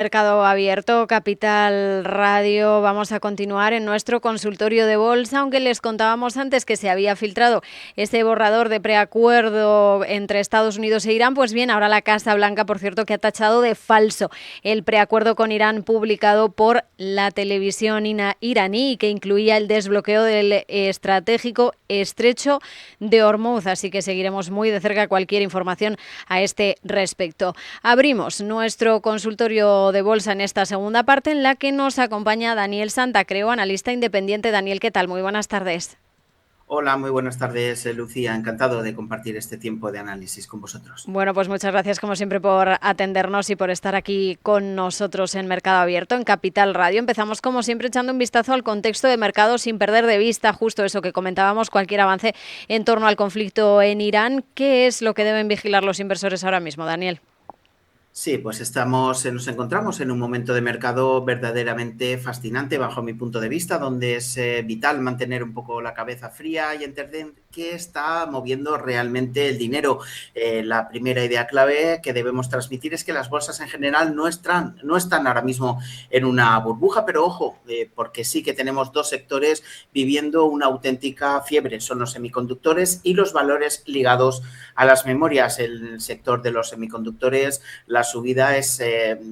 Mercado Abierto, Capital Radio. Vamos a continuar en nuestro consultorio de bolsa, aunque les contábamos antes que se había filtrado este borrador de preacuerdo entre Estados Unidos e Irán. Pues bien, ahora la Casa Blanca, por cierto, que ha tachado de falso el preacuerdo con Irán publicado por la televisión iraní, que incluía el desbloqueo del estratégico estrecho de Hormuz. Así que seguiremos muy de cerca cualquier información a este respecto. Abrimos nuestro consultorio de bolsa en esta segunda parte, en la que nos acompaña Daniel Santacreu, analista independiente. Daniel, ¿qué tal? Muy buenas tardes. Hola, muy buenas tardes, Lucía. Encantado de compartir este tiempo de análisis con vosotros. Bueno, pues muchas gracias como siempre por atendernos y por estar aquí con nosotros en Mercado Abierto, en Capital Radio. Empezamos como siempre echando un vistazo al contexto de mercado sin perder de vista justo eso que comentábamos, cualquier avance en torno al conflicto en Irán. ¿Qué es lo que deben vigilar los inversores ahora mismo, Daniel? Sí, pues nos encontramos en un momento de mercado verdaderamente fascinante bajo mi punto de vista, donde es vital mantener un poco la cabeza fría y entender qué está moviendo realmente el dinero. La primera idea clave que debemos transmitir es que las bolsas en general no están ahora mismo en una burbuja, pero ojo, porque sí que tenemos dos sectores viviendo una auténtica fiebre, son los semiconductores y los valores ligados a las memorias. El sector de los semiconductores, la subida es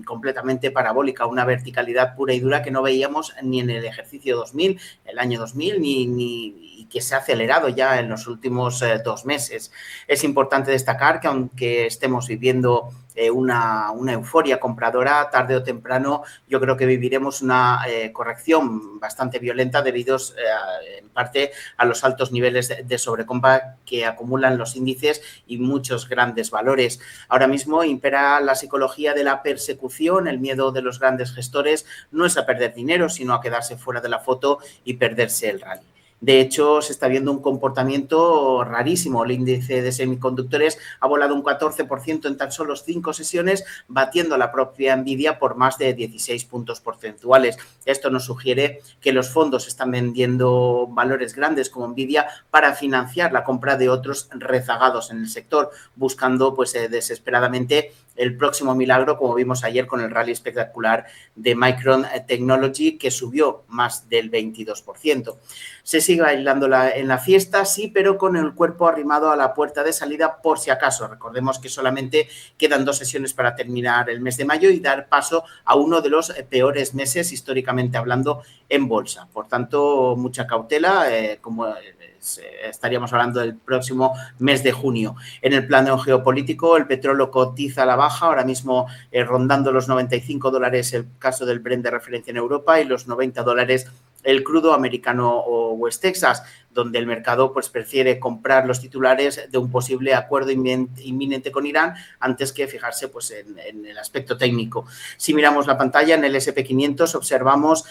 completamente parabólica, una verticalidad pura y dura que no veíamos ni en el ejercicio 2000, el año 2000, y que se ha acelerado ya en los últimos 2 meses. Es importante destacar que aunque estemos viviendo una euforia compradora, tarde o temprano yo creo que viviremos una corrección bastante violenta debido en parte a los altos niveles de sobrecompra que acumulan los índices y muchos grandes valores. Ahora mismo impera la psicología de la persecución, el miedo de los grandes gestores no es a perder dinero, sino a quedarse fuera de la foto y perderse el rally. De hecho, se está viendo un comportamiento rarísimo. El índice de semiconductores ha volado un 14% en tan solo 5 sesiones, batiendo a la propia Nvidia por más de 16 puntos porcentuales. Esto nos sugiere que los fondos están vendiendo valores grandes como Nvidia para financiar la compra de otros rezagados en el sector, buscando desesperadamente el próximo milagro, como vimos ayer con el rally espectacular de Micron Technology, que subió más del 22%. Se sigue bailando en la fiesta, sí, pero con el cuerpo arrimado a la puerta de salida por si acaso. Recordemos que solamente quedan 2 sesiones para terminar el mes de mayo y dar paso a uno de los peores meses históricamente hablando en bolsa. Por tanto, mucha cautela, como estaríamos hablando del próximo mes de junio. En el plano geopolítico, el petróleo cotiza a la baja, ahora mismo rondando los $95 el caso del Brent de referencia en Europa y los $90 el crudo americano o West Texas, donde el mercado pues prefiere comprar los titulares de un posible acuerdo inminente con Irán antes que fijarse pues en el aspecto técnico. Si miramos la pantalla, en el S&P 500 observamos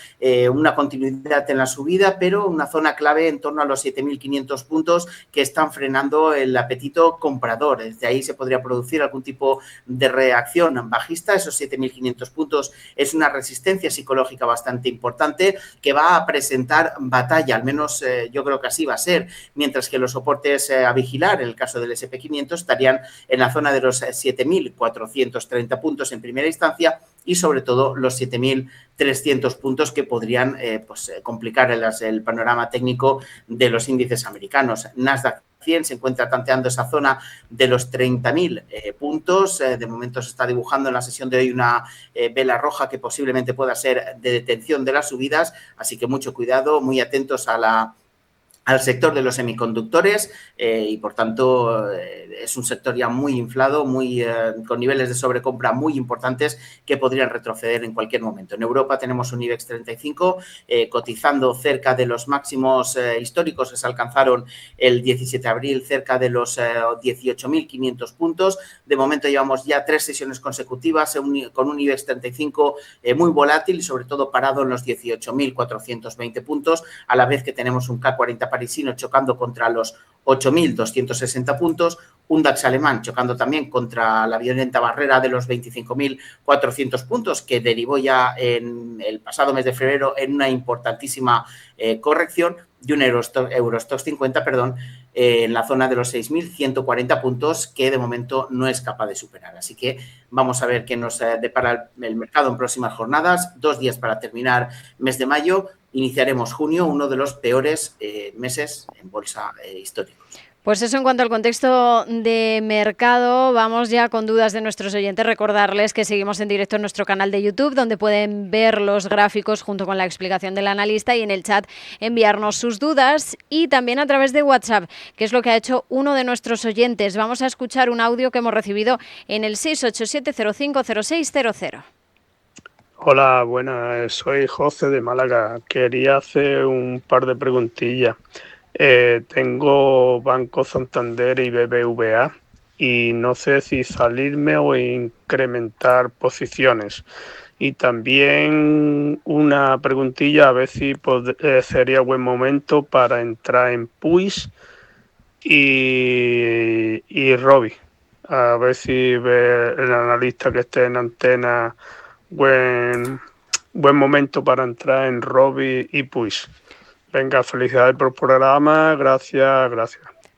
una continuidad en la subida, pero una zona clave en torno a los 7.500 puntos que están frenando el apetito comprador. Desde ahí se podría producir algún tipo de reacción bajista. Esos 7.500 puntos es una resistencia psicológica bastante importante que va a presentar batalla, al menos yo creo que así va a ser, mientras que los soportes a vigilar, en el caso del S&P 500, estarían en la zona de los 7.430 puntos en primera instancia y sobre todo los 7.300 puntos que podrían complicar el panorama técnico de los índices americanos. Nasdaq 100 se encuentra tanteando esa zona de los 30.000 puntos. De momento se está dibujando en la sesión de hoy una vela roja que posiblemente pueda ser de detención de las subidas, así que mucho cuidado, muy atentos al sector de los semiconductores y, por tanto, es un sector ya muy inflado, con niveles de sobrecompra muy importantes que podrían retroceder en cualquier momento. En Europa tenemos un IBEX 35 cotizando cerca de los máximos históricos que se alcanzaron el 17 de abril, cerca de los 18.500 puntos. De momento llevamos ya 3 sesiones consecutivas con un IBEX 35 muy volátil y, sobre todo, parado en los 18.420 puntos, a la vez que tenemos un K40 parisino chocando contra los 8.260 puntos, un DAX alemán chocando también contra la violenta barrera de los 25.400 puntos que derivó ya en el pasado mes de febrero en una importantísima corrección, y un Eurostoxx 50, en la zona de los 6.140 puntos que de momento no es capaz de superar. Así que vamos a ver qué nos depara el mercado en próximas jornadas. 2 días para terminar mes de mayo. Iniciaremos junio, uno de los peores meses en bolsa históricos. Pues eso en cuanto al contexto de mercado. Vamos ya con dudas de nuestros oyentes. Recordarles que seguimos en directo en nuestro canal de YouTube, donde pueden ver los gráficos junto con la explicación del analista, y en el chat enviarnos sus dudas, y también a través de WhatsApp, que es lo que ha hecho uno de nuestros oyentes. Vamos a escuchar un audio que hemos recibido en el 687050600. Hola, buenas. Soy José de Málaga. Quería hacer un par de preguntillas. Tengo Banco Santander y BBVA y no sé si salirme o incrementar posiciones. Y también una preguntilla, a ver si sería buen momento para entrar en Puig y Robi. A ver si ve el analista que esté en antena buen momento para entrar en Robi y Puig. Venga, felicidades por el programa, gracias.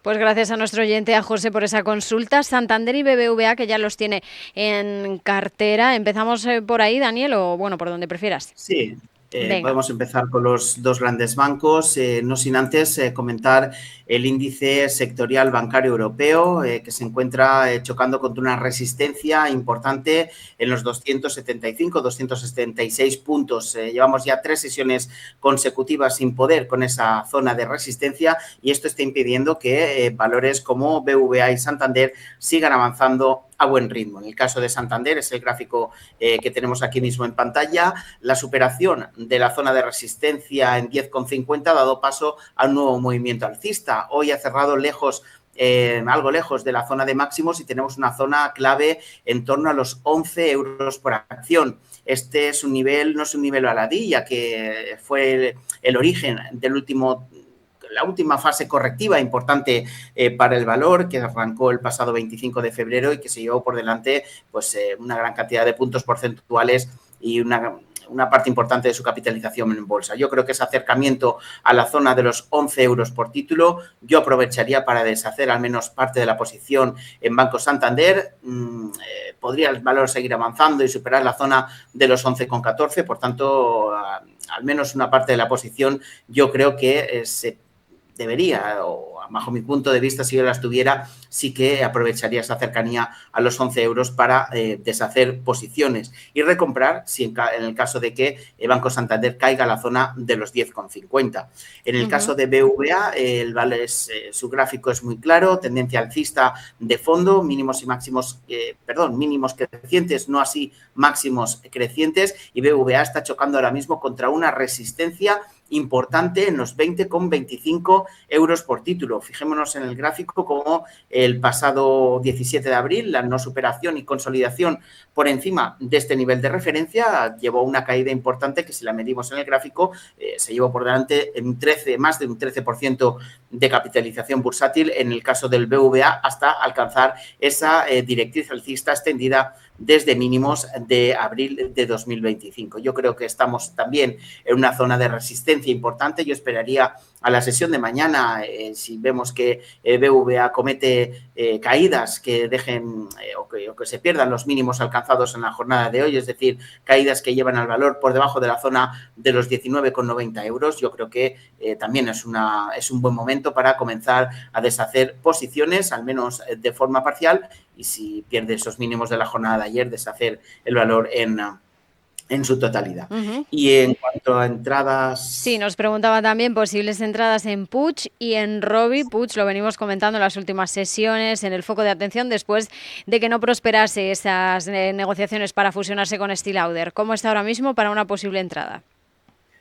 Pues gracias a nuestro oyente, a José, por esa consulta. Santander y BBVA, que ya los tiene en cartera. ¿Empezamos por ahí, Daniel, o bueno, por donde prefieras? Sí. Podemos empezar con los dos grandes bancos, no sin antes comentar el índice sectorial bancario europeo, que se encuentra chocando contra una resistencia importante en los 275, 276 puntos. Llevamos ya 3 sesiones consecutivas sin poder con esa zona de resistencia, y esto está impidiendo que valores como BBVA y Santander sigan avanzando a buen ritmo. En el caso de Santander, es el gráfico que tenemos aquí mismo en pantalla, la superación de la zona de resistencia en 10,50 ha dado paso a un nuevo movimiento alcista. Hoy ha cerrado algo lejos de la zona de máximos, y tenemos una zona clave en torno a los 11 euros por acción. Este es un nivel, no es un nivel baladí, ya que fue el origen la última fase correctiva importante para el valor, que arrancó el pasado 25 de febrero y que se llevó por delante una gran cantidad de puntos porcentuales y una parte importante de su capitalización en bolsa. Yo creo que ese acercamiento a la zona de los 11 euros por título, yo aprovecharía para deshacer al menos parte de la posición en Banco Santander. Podría el valor seguir avanzando y superar la zona de los 11,14, por tanto, al menos una parte de la posición yo creo que se debería, o bajo mi punto de vista, si yo las tuviera, sí que aprovecharía esa cercanía a los 11 euros para deshacer posiciones y recomprar si en el caso de que el Banco Santander caiga a la zona de los 10,50. En el caso de BVA, su gráfico es muy claro, tendencia alcista de fondo, mínimos crecientes, no así máximos crecientes, y BVA está chocando ahora mismo contra una resistencia importante en los 20,25 euros por título. Fijémonos en el gráfico como el pasado 17 de abril la no superación y consolidación por encima de este nivel de referencia llevó una caída importante que, si la medimos en el gráfico, se llevó por delante más de un 13% de capitalización bursátil en el caso del BVA, hasta alcanzar esa directriz alcista extendida desde mínimos de abril de 2025. Yo creo que estamos también en una zona de resistencia importante. Yo esperaría a la sesión de mañana, si vemos que BVA comete caídas que dejen o que se pierdan los mínimos alcanzados en la jornada de hoy, es decir, caídas que llevan al valor por debajo de la zona de los 19,90 euros. Yo creo que también es un buen momento para comenzar a deshacer posiciones, al menos de forma parcial, y si pierde esos mínimos de la jornada de ayer, deshacer el valor en su totalidad. Y en cuanto a entradas... Sí, nos preguntaba también posibles entradas en Puig y en Robi. Puig lo venimos comentando en las últimas sesiones, en el foco de atención después de que no prosperase esas negociaciones para fusionarse con Steel Lauder. ¿Cómo está ahora mismo para una posible entrada?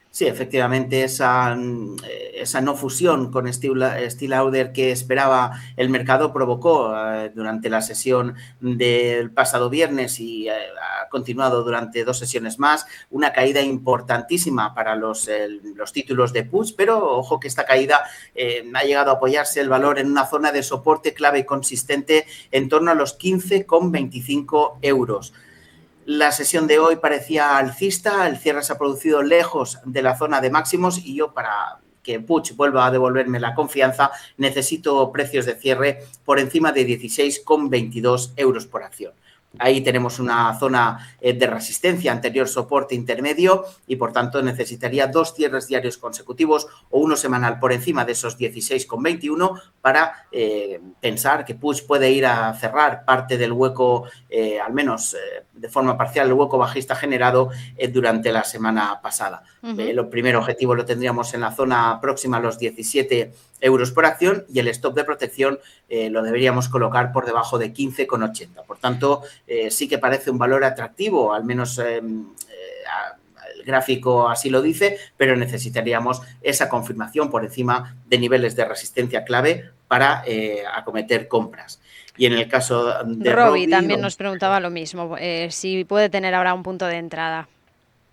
Sí, efectivamente, esa no fusión con Steel Lauder que esperaba el mercado provocó durante la sesión del pasado viernes y ha continuado durante 2 sesiones más una caída importantísima para los títulos de Puig, pero ojo que esta caída ha llegado a apoyarse el valor en una zona de soporte clave y consistente en torno a los 15,25 euros. La sesión de hoy parecía alcista, el cierre se ha producido lejos de la zona de máximos, y yo, para que Puig vuelva a devolverme la confianza, necesito precios de cierre por encima de 16,22 euros por acción. Ahí tenemos una zona de resistencia, anterior soporte intermedio, y por tanto necesitaría 2 cierres diarios consecutivos o uno semanal por encima de esos 16,21 para pensar que Puig puede ir a cerrar parte del hueco, al menos de forma parcial, el hueco bajista generado durante la semana pasada. El primer objetivo lo tendríamos en la zona próxima a los 17 euros por acción y el stop de protección lo deberíamos colocar por debajo de 15,80. Por tanto, sí que parece un valor atractivo, al menos el gráfico así lo dice, pero necesitaríamos esa confirmación por encima de niveles de resistencia clave para acometer compras. Y en el caso de Robbie también nos preguntaba lo mismo, si puede tener ahora un punto de entrada.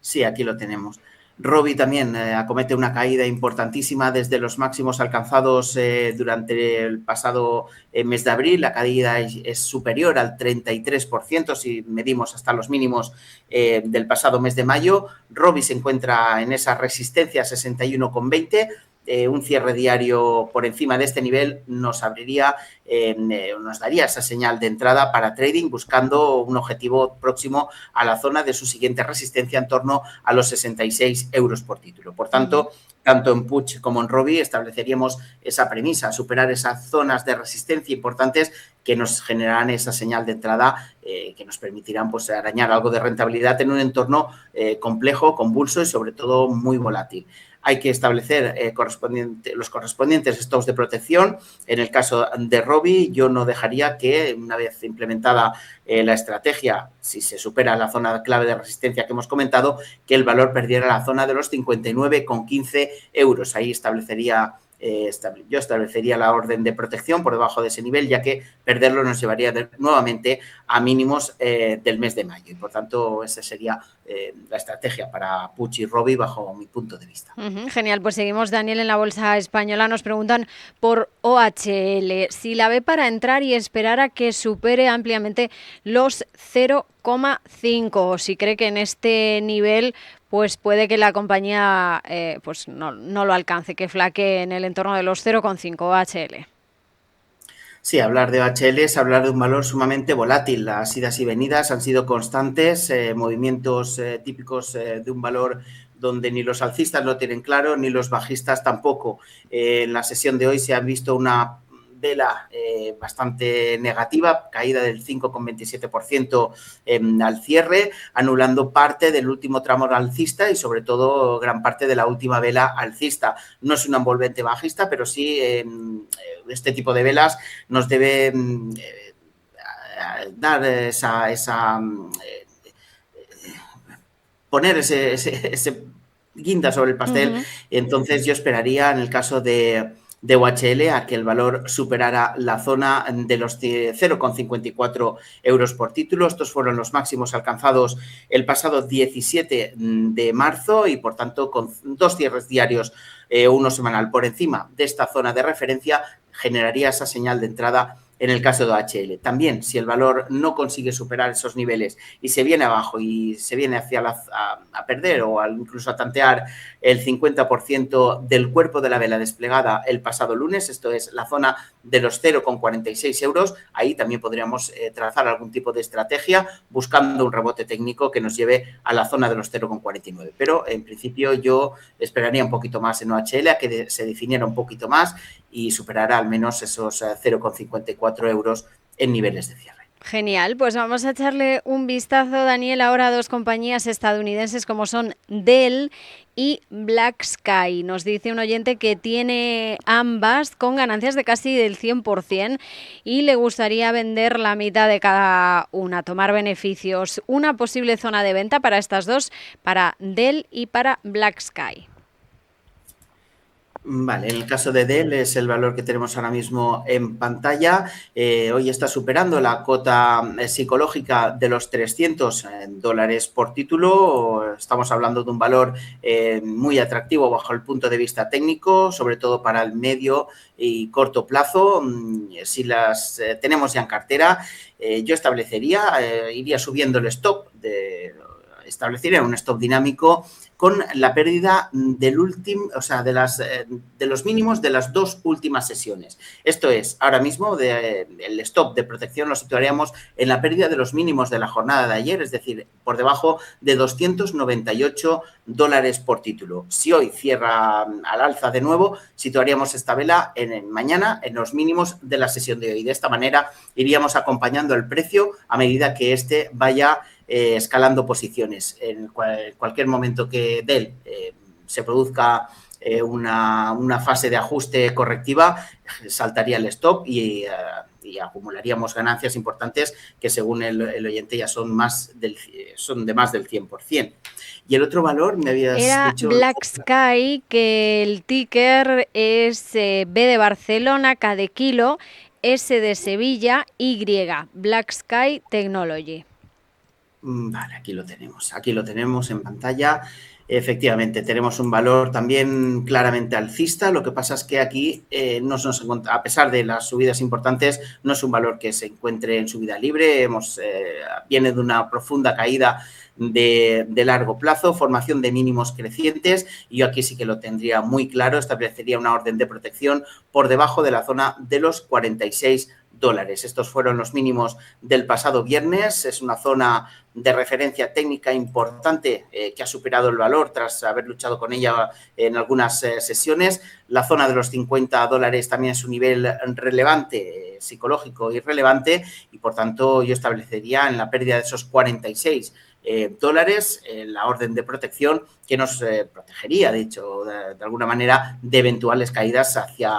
Sí, aquí lo tenemos. Robbie también acomete una caída importantísima desde los máximos alcanzados durante el pasado mes de abril. La caída es superior al 33% si medimos hasta los mínimos del pasado mes de mayo. Robbie se encuentra en esa resistencia 61,20. Un cierre diario por encima de este nivel nos abriría, nos daría esa señal de entrada para trading, buscando un objetivo próximo a la zona de su siguiente resistencia en torno a los 66 euros por título. Por tanto, tanto en Puig como en Robbie estableceríamos esa premisa, superar esas zonas de resistencia importantes que nos generarán esa señal de entrada que nos permitirán pues, arañar algo de rentabilidad en un entorno complejo, convulso y sobre todo muy volátil. Hay que establecer los correspondientes stops de protección. En el caso de Robbie, yo no dejaría que, una vez implementada la estrategia, si se supera la zona clave de resistencia que hemos comentado, que el valor perdiera la zona de los 59,15 euros. Ahí yo establecería la orden de protección por debajo de ese nivel, ya que perderlo nos llevaría nuevamente a mínimos del mes de mayo. Y, por tanto, esa sería la estrategia para Puig y Robbie bajo mi punto de vista. Genial, pues seguimos, Daniel, en la Bolsa Española. Nos preguntan por OHL, si la ve para entrar y esperar a que supere ampliamente los 0,5, si cree que en este nivel pues puede que la compañía pues no lo alcance, que flaquee en el entorno de los 0,5 OHL. Sí, hablar de OHL es hablar de un valor sumamente volátil. Las idas y venidas han sido constantes, movimientos típicos de un valor donde ni los alcistas lo tienen claro, ni los bajistas tampoco. En la sesión de hoy se ha visto una vela bastante negativa, caída del 5,27% al cierre, anulando parte del último tramo alcista y sobre todo gran parte de la última vela alcista. No es un envolvente bajista, pero sí este tipo de velas nos debe dar poner ese guinda sobre el pastel. Entonces yo esperaría en el caso de OHL a que el valor superara la zona de los 0,54 euros por título. Estos fueron los máximos alcanzados el pasado 17 de marzo y, por tanto, con 2 cierres diarios, uno semanal por encima de esta zona de referencia, generaría esa señal de entrada en el caso de OHL. También, si el valor no consigue superar esos niveles y se viene abajo y se viene a perder o incluso a tantear el 50% del cuerpo de la vela desplegada el pasado lunes, esto es la zona de los 0,46 euros, ahí también podríamos trazar algún tipo de estrategia buscando un rebote técnico que nos lleve a la zona de los 0,49. Pero, en principio, yo esperaría un poquito más en OHL, a que se definiera un poquito más y superará al menos esos 0,54 euros en niveles de cierre. Genial, pues vamos a echarle un vistazo, Daniel, ahora a 2 compañías estadounidenses como son Dell y BlackSky. Nos dice un oyente que tiene ambas con ganancias de casi del 100% y le gustaría vender la mitad de cada una, tomar beneficios. Una posible zona de venta para estas dos, para Dell y para BlackSky. Vale, en el caso de Dell es el valor que tenemos ahora mismo en pantalla. Hoy está superando la cota psicológica de los $300 por título. Estamos hablando de un valor muy atractivo bajo el punto de vista técnico, sobre todo para el medio y corto plazo. Si las tenemos ya en cartera, yo establecería, iría subiendo el stop establecería un stop dinámico con la pérdida del último, o sea, de los mínimos de las 2 últimas sesiones. Esto es, ahora mismo el stop de protección lo situaríamos en la pérdida de los mínimos de la jornada de ayer, es decir, por debajo de $298 por título. Si hoy cierra al alza de nuevo, situaríamos esta vela mañana en los mínimos de la sesión de hoy. De esta manera iríamos acompañando el precio a medida que este vaya escalando posiciones. En cualquier momento que de él se produzca una fase de ajuste correctiva, saltaría el stop y acumularíamos ganancias importantes que, según el oyente, ya son de más del 100%. Y el otro valor me habías dicho... Black Sky, que el ticker es B de Barcelona, K de Kilo, S de Sevilla, Y, Black Sky Technology. Vale, aquí lo tenemos en pantalla. Efectivamente, tenemos un valor también claramente alcista. Lo que pasa es que aquí, a pesar de las subidas importantes, no es un valor que se encuentre en subida libre. Viene de una profunda caída de largo plazo, formación de mínimos crecientes, y yo aquí sí que lo tendría muy claro. Establecería una orden de protección por debajo de la zona de los $46. Estos fueron los mínimos del pasado viernes. Es una zona de referencia técnica importante que ha superado el valor tras haber luchado con ella en algunas sesiones. La zona de los $50 también es un nivel relevante, psicológico y relevante, y por tanto yo establecería en la pérdida de esos $46 la orden de protección que nos protegería, de hecho, de alguna manera, de eventuales caídas hacia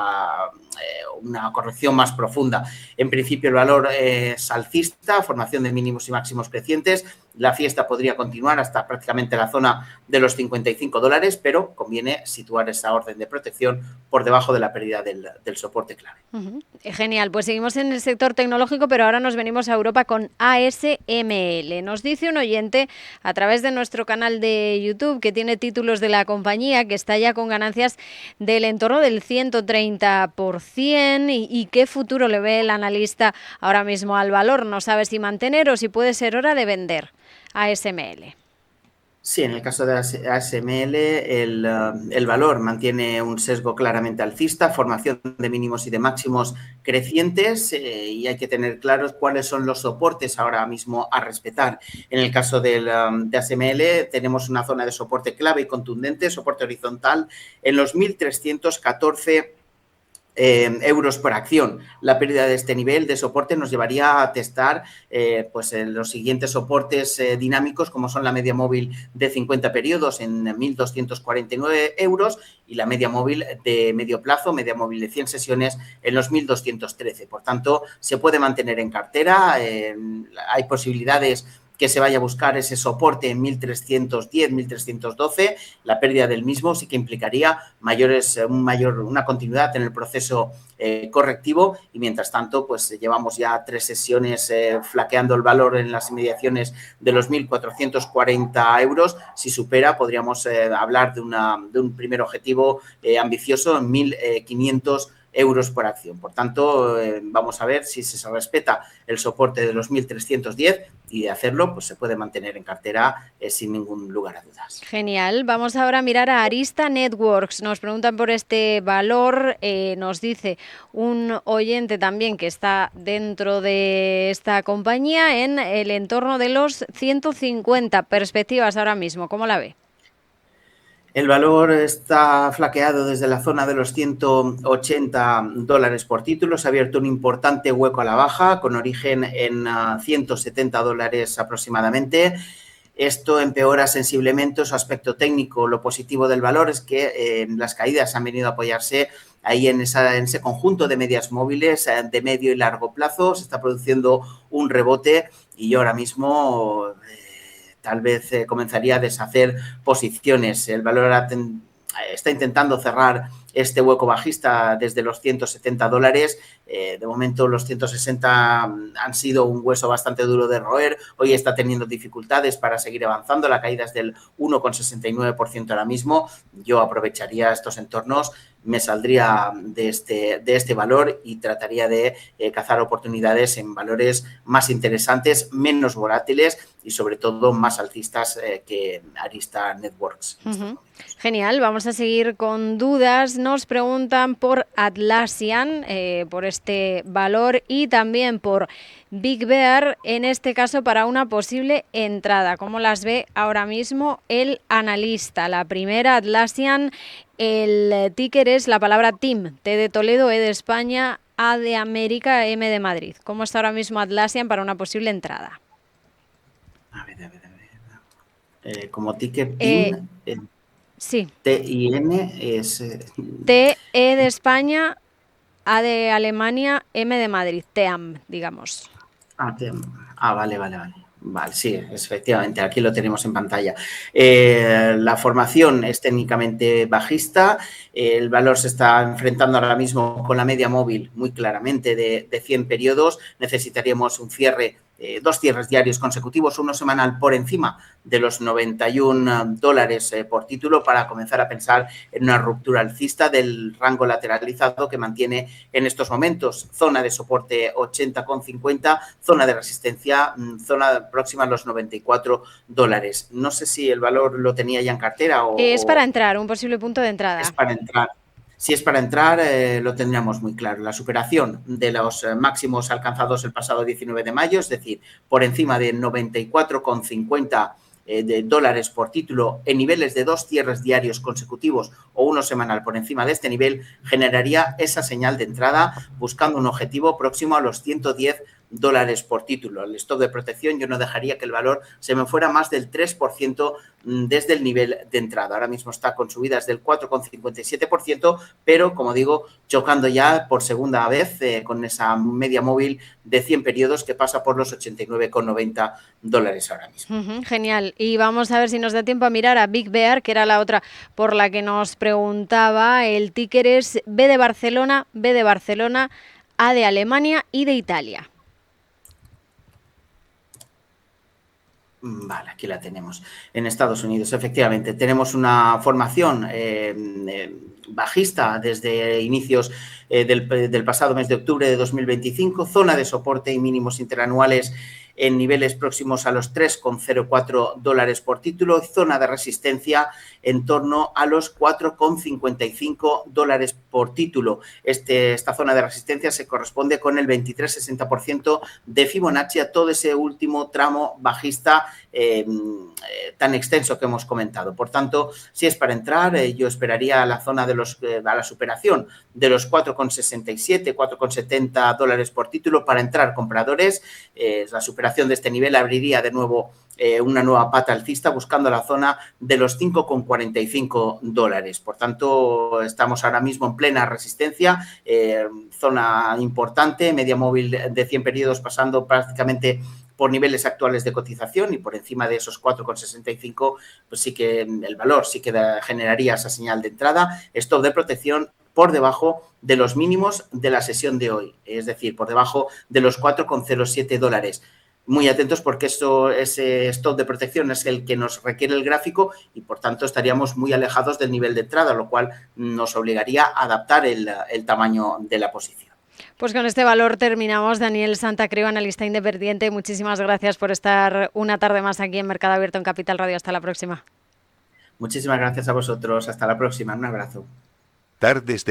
una corrección más profunda. En principio, el valor es alcista, formación de mínimos y máximos crecientes. La fiesta podría continuar hasta prácticamente la zona de los $55, pero conviene situar esa orden de protección por debajo de la pérdida del soporte clave. Genial, pues seguimos en el sector tecnológico, pero ahora nos venimos a Europa con ASML. Nos dice un oyente a través de nuestro canal de YouTube, que tiene títulos de la compañía, que está ya con ganancias del entorno del 130%, y qué futuro le ve el analista ahora mismo al valor. No sabe si mantener o si puede ser hora de vender ASML. Sí, en el caso de ASML, el valor mantiene un sesgo claramente alcista, formación de mínimos y de máximos crecientes, y hay que tener claros cuáles son los soportes ahora mismo a respetar. En el caso de ASML, tenemos una zona de soporte clave y contundente, soporte horizontal, en los 1.314 euros por acción. La pérdida de este nivel de soporte nos llevaría a testar los siguientes soportes dinámicos, como son la media móvil de 50 periodos en 1.249 euros y la media móvil de medio plazo, media móvil de 100 sesiones, en los 1.213. Por tanto, se puede mantener en cartera. Hay posibilidades que se vaya a buscar ese soporte en 1.310, 1.312, la pérdida del mismo sí que implicaría una continuidad en el proceso correctivo, y mientras tanto pues llevamos ya 3 sesiones flaqueando el valor en las inmediaciones de los 1.440 euros. Si supera, podríamos hablar de un primer objetivo ambicioso en 1.500 euros por acción. Por tanto, vamos a ver si se respeta el soporte de los 1.310, y de hacerlo, pues se puede mantener en cartera sin ningún lugar a dudas. Genial. Vamos ahora a mirar a Arista Networks. Nos preguntan por este valor. Nos dice un oyente también que está dentro de esta compañía en el entorno de los 150. Perspectivas ahora mismo, ¿cómo la ve? El valor está flaqueado desde la zona de los $180 por título. Se ha abierto un importante hueco a la baja con origen en $170 aproximadamente. Esto empeora sensiblemente su aspecto técnico. Lo positivo del valor es que las caídas han venido a apoyarse ahí en ese conjunto de medias móviles de medio y largo plazo. Se está produciendo un rebote y yo ahora mismo tal vez comenzaría a deshacer posiciones. El valor está intentando cerrar este hueco bajista desde los $170. De momento los 160 han sido un hueso bastante duro de roer. Hoy está teniendo dificultades para seguir avanzando. La caída es del 1,69% ahora mismo. Yo aprovecharía estos entornos, me saldría de este valor y trataría de cazar oportunidades en valores más interesantes, menos volátiles y sobre todo más alcistas que Arista Networks. Genial, vamos a seguir con dudas. Nos preguntan por Atlassian, por este valor, y también por Big Bear, en este caso para una posible entrada. ¿Cómo las ve ahora mismo el analista? La primera, Atlassian, el ticker es la palabra TIM, T de Toledo, E de España, A de América, M de Madrid. ¿Cómo está ahora mismo Atlassian para una posible entrada? A ver. Como ticker TIM, sí. T-I-N es... T, E de España, A de Alemania, M de Madrid, TEAM, digamos. Vale. Vale, sí, efectivamente, aquí lo tenemos en pantalla. La formación es técnicamente bajista, el valor se está enfrentando ahora mismo con la media móvil muy claramente de 100 periodos, necesitaríamos un cierre, dos cierres diarios consecutivos, uno semanal por encima de los $91 por título para comenzar a pensar en una ruptura alcista del rango lateralizado que mantiene en estos momentos. Zona de soporte 80,50, zona de resistencia, zona próxima a los $94. No sé si el valor lo tenía ya en cartera o... Es para entrar, un posible punto de entrada. Es para entrar. Si es para entrar, lo tendríamos muy claro. La superación de los máximos alcanzados el pasado 19 de mayo, es decir, por encima de 94,50 de dólares por título en niveles de dos cierres diarios consecutivos o uno semanal por encima de este nivel, generaría esa señal de entrada buscando un objetivo próximo a los $110 por título. El stop de protección, yo no dejaría que el valor se me fuera más del 3% desde el nivel de entrada. Ahora mismo está con subidas del 4,57%, pero como digo, chocando ya por segunda vez con esa media móvil de 100 periodos que pasa por los $89,90 ahora mismo. Genial. Y vamos a ver si nos da tiempo a mirar a Big Bear, que era la otra por la que nos preguntaba. El ticker es B de Barcelona, A de Alemania y de Italia. Vale, aquí la tenemos. En Estados Unidos, efectivamente, tenemos una formación bajista desde inicios del pasado mes de octubre de 2025, zona de soporte y mínimos interanuales en niveles próximos a los $3,04 por título, zona de resistencia en torno a los $4,55 por título. Esta zona de resistencia se corresponde con el 23,60% de Fibonacci a todo ese último tramo bajista tan extenso que hemos comentado. Por tanto, si es para entrar, yo esperaría a la zona a la superación de los $4,67, $4,70 por título para entrar compradores. La superación de este nivel abriría de nuevo una nueva pata alcista buscando la zona de los $5,45. Por tanto, estamos ahora mismo en plena resistencia, zona importante, media móvil de 100 periodos pasando prácticamente por niveles actuales de cotización y por encima de esos 4,65, pues sí que el valor sí que generaría esa señal de entrada. Stop de protección por debajo de los mínimos de la sesión de hoy, es decir, por debajo de los $4,07. Muy atentos porque ese stop de protección es el que nos requiere el gráfico y, por tanto, estaríamos muy alejados del nivel de entrada, lo cual nos obligaría a adaptar el tamaño de la posición. Pues con este valor terminamos. Daniel Santacreu, analista independiente, muchísimas gracias por estar una tarde más aquí en Mercado Abierto en Capital Radio. Hasta la próxima. Muchísimas gracias a vosotros. Hasta la próxima. Un abrazo. Tardes de